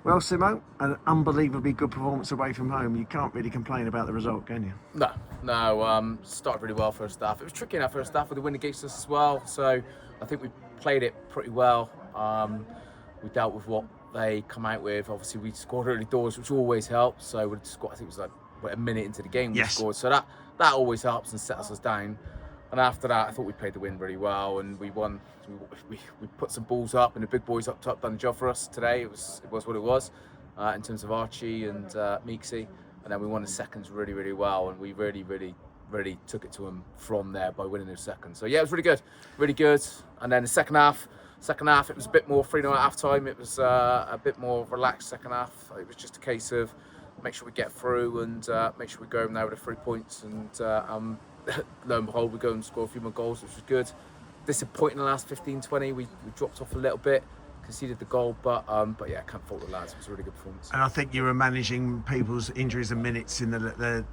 Well, Simo, an unbelievably good performance away from home. You can't really complain about the result, can you? No. Started really well first half. It was tricky in our first half with the win against us as well. So I think we played it pretty well. We dealt with what they come out with. Obviously, we scored early doors, which always helps. So we scored. I think it was like a minute into the game we scored. So that always helps and sets us down. And after that, I thought we played the win really well, and we won. We put some balls up, and the big boys up top done the job for us today. It was what it was in terms of Archie and Meeksy, and then we won the seconds really, really well, and we really took it to them from there by winning those seconds. So yeah, it was really good, really good. And then the second half, it was a bit more 3-0 at half time. It was a bit more relaxed second half. It was just a case of make sure we get through and make sure we go home now with the 3 points and. Lo and behold, we go and score a few more goals, which was good. Disappointing the last 15-20. We dropped off a little bit, conceded the goal, but yeah, can't fault the lads. It was a really good performance. And I think you were managing people's injuries and minutes in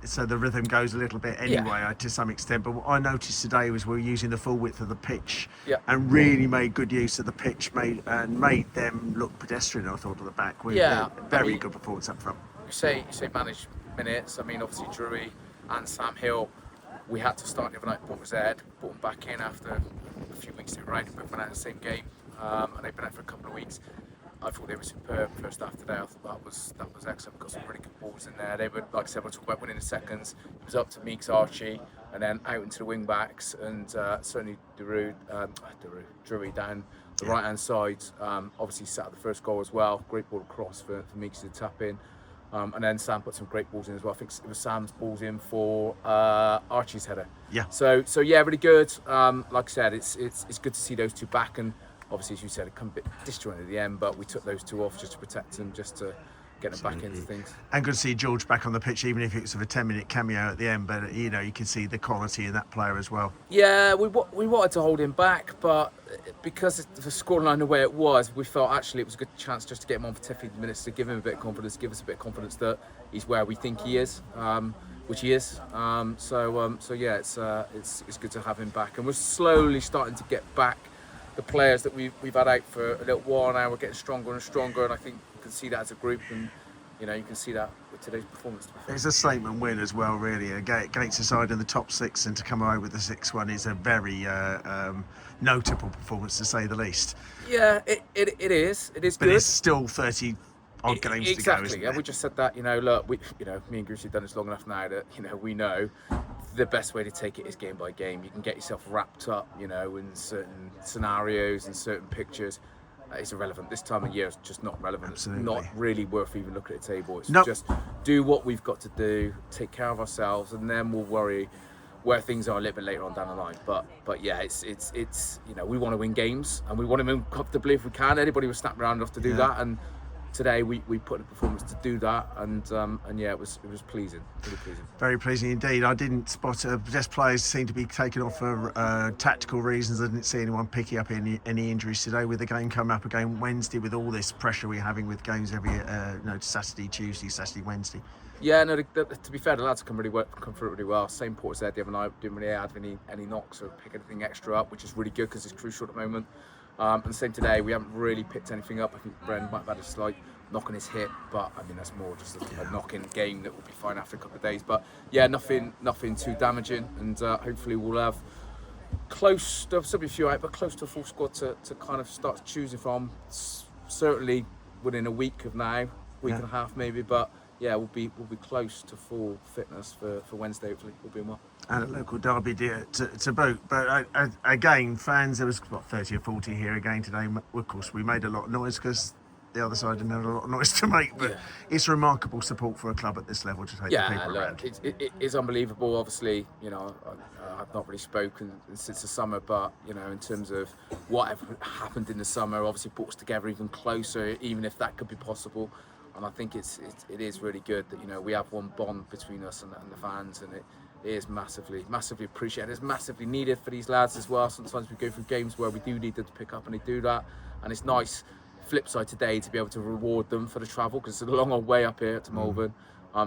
so the rhythm goes a little bit anyway, to some extent. But what I noticed today was we were using the full width of the pitch and really made good use of the pitch, made them look pedestrian. I thought at the back, very good performance up front. You say manage minutes. I mean, obviously Drury and Sam Hill. We had to start the other night, brought them back in after a few weeks they were out, both went out in the same game, and they've been out for a couple of weeks. I thought they were superb first half today. I thought that was excellent. Got some really good balls in there. They were, like I said, we're talking about winning the seconds. It was up to Meeks, Archie, and then out into the wing backs, and certainly Drury down the right hand side. Obviously set up the first goal as well. Great ball across for Meeks to tap in. And then Sam put some great balls in as well. I think it was Sam's balls in for Archie's header. Yeah. So yeah, really good. Like I said, it's good to see those two back. And obviously, as you said, it come a bit disjointed at the end, but we took those two off just to protect them, just to get them back into things. And good to see George back on the pitch, even if it was a 10-minute cameo at the end. But you can see the quality in that player as well. Yeah, we wanted to hold him back, but because the scoreline the way it was, we felt actually it was a good chance just to get him on for 10-15 minutes to give him a bit of confidence, give us a bit of confidence that he's where we think he is, which he is. So yeah, it's good to have him back, and we're slowly starting to get back the players that we've had out for a little while now. We're getting stronger and stronger, and I think you can see that as a group, and you can see that with today's performance. It's a statement win as well, really, against the side in the top six, and to come away with the 6-1 is a very notable performance, to say the least. Yeah, it is. It is but good. It's still 30 odd games exactly. to go, isn't it? Yeah, we just said that. Look, me and Goosey have done this long enough now that we know the best way to take it is game by game. You can get yourself wrapped up, in certain scenarios and certain pictures. It's irrelevant. This time of year it's just not relevant. Absolutely. It's not really worth even looking at the table. It's Nope. just do what we've got to do, take care of ourselves, and then we'll worry where things are a little bit later on down the line. But yeah, it's we want to win games, and we want to win comfortably if we can. Anybody was snapping around enough to do that, and today we put in a performance to do that, and yeah, it was pleasing, really pleasing. Very pleasing indeed. I didn't spot just players seem to be taken off for tactical reasons. I didn't see anyone picking up any injuries today, with the game coming up again Wednesday, with all this pressure we're having with games every Saturday, Tuesday, Saturday, Wednesday. Yeah, no. To be fair, the lads come through really well. Same port as there the other night. Didn't really have any knocks or pick anything extra up, which is really good because it's crucial at the moment. And same today, we haven't really picked anything up. I think Bren might have had a slight knock on his hip, but I mean that's more just a knock in game that will be fine after a couple of days. But yeah, nothing too damaging, and hopefully we'll have close. There'll still be a few out, but close to a full squad to kind of start choosing from. Certainly within a week of now, week and a half maybe, but. Yeah, we'll be close to full fitness for Wednesday. Hopefully, we'll be well. And a local derby to boot. But again, fans, there was 30 or 40 here again today. Of course, we made a lot of noise because the other side didn't have a lot of noise to make. But it's remarkable support for a club at this level to take the people around. It is unbelievable. Obviously, I've not really spoken since the summer, but in terms of whatever happened in the summer, obviously brought us together even closer, even if that could be possible. And I think it is really good that we have one bond between us and the fans, and it is massively appreciated. It's massively needed for these lads as well. Sometimes we go through games where we do need them to pick up, and they do that. And it's nice, flip side today, to be able to reward them for the travel, because it's a long old way up here to Malvern.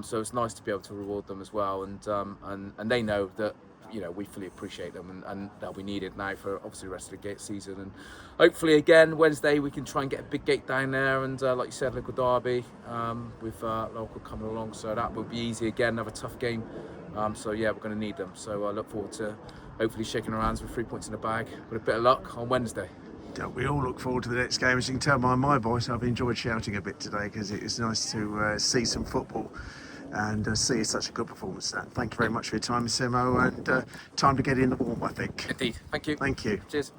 So it's nice to be able to reward them as well, and they know that you know, we fully appreciate them, and they'll be needed now for obviously the rest of the gate season. And hopefully again Wednesday we can try and get a big gate down there, and like you said, local derby with local coming along, so that will be easy again, another tough game. So yeah, we're going to need them. So I look forward to hopefully shaking our hands with 3 points in the bag with a bit of luck on Wednesday. We all look forward to the next game. As you can tell by my voice, I've enjoyed shouting a bit today because it was nice to see some football and see such a good performance. Thank you very much for your time, Simo, and time to get in the warm, I think. Indeed. Thank you. Thank you. Cheers.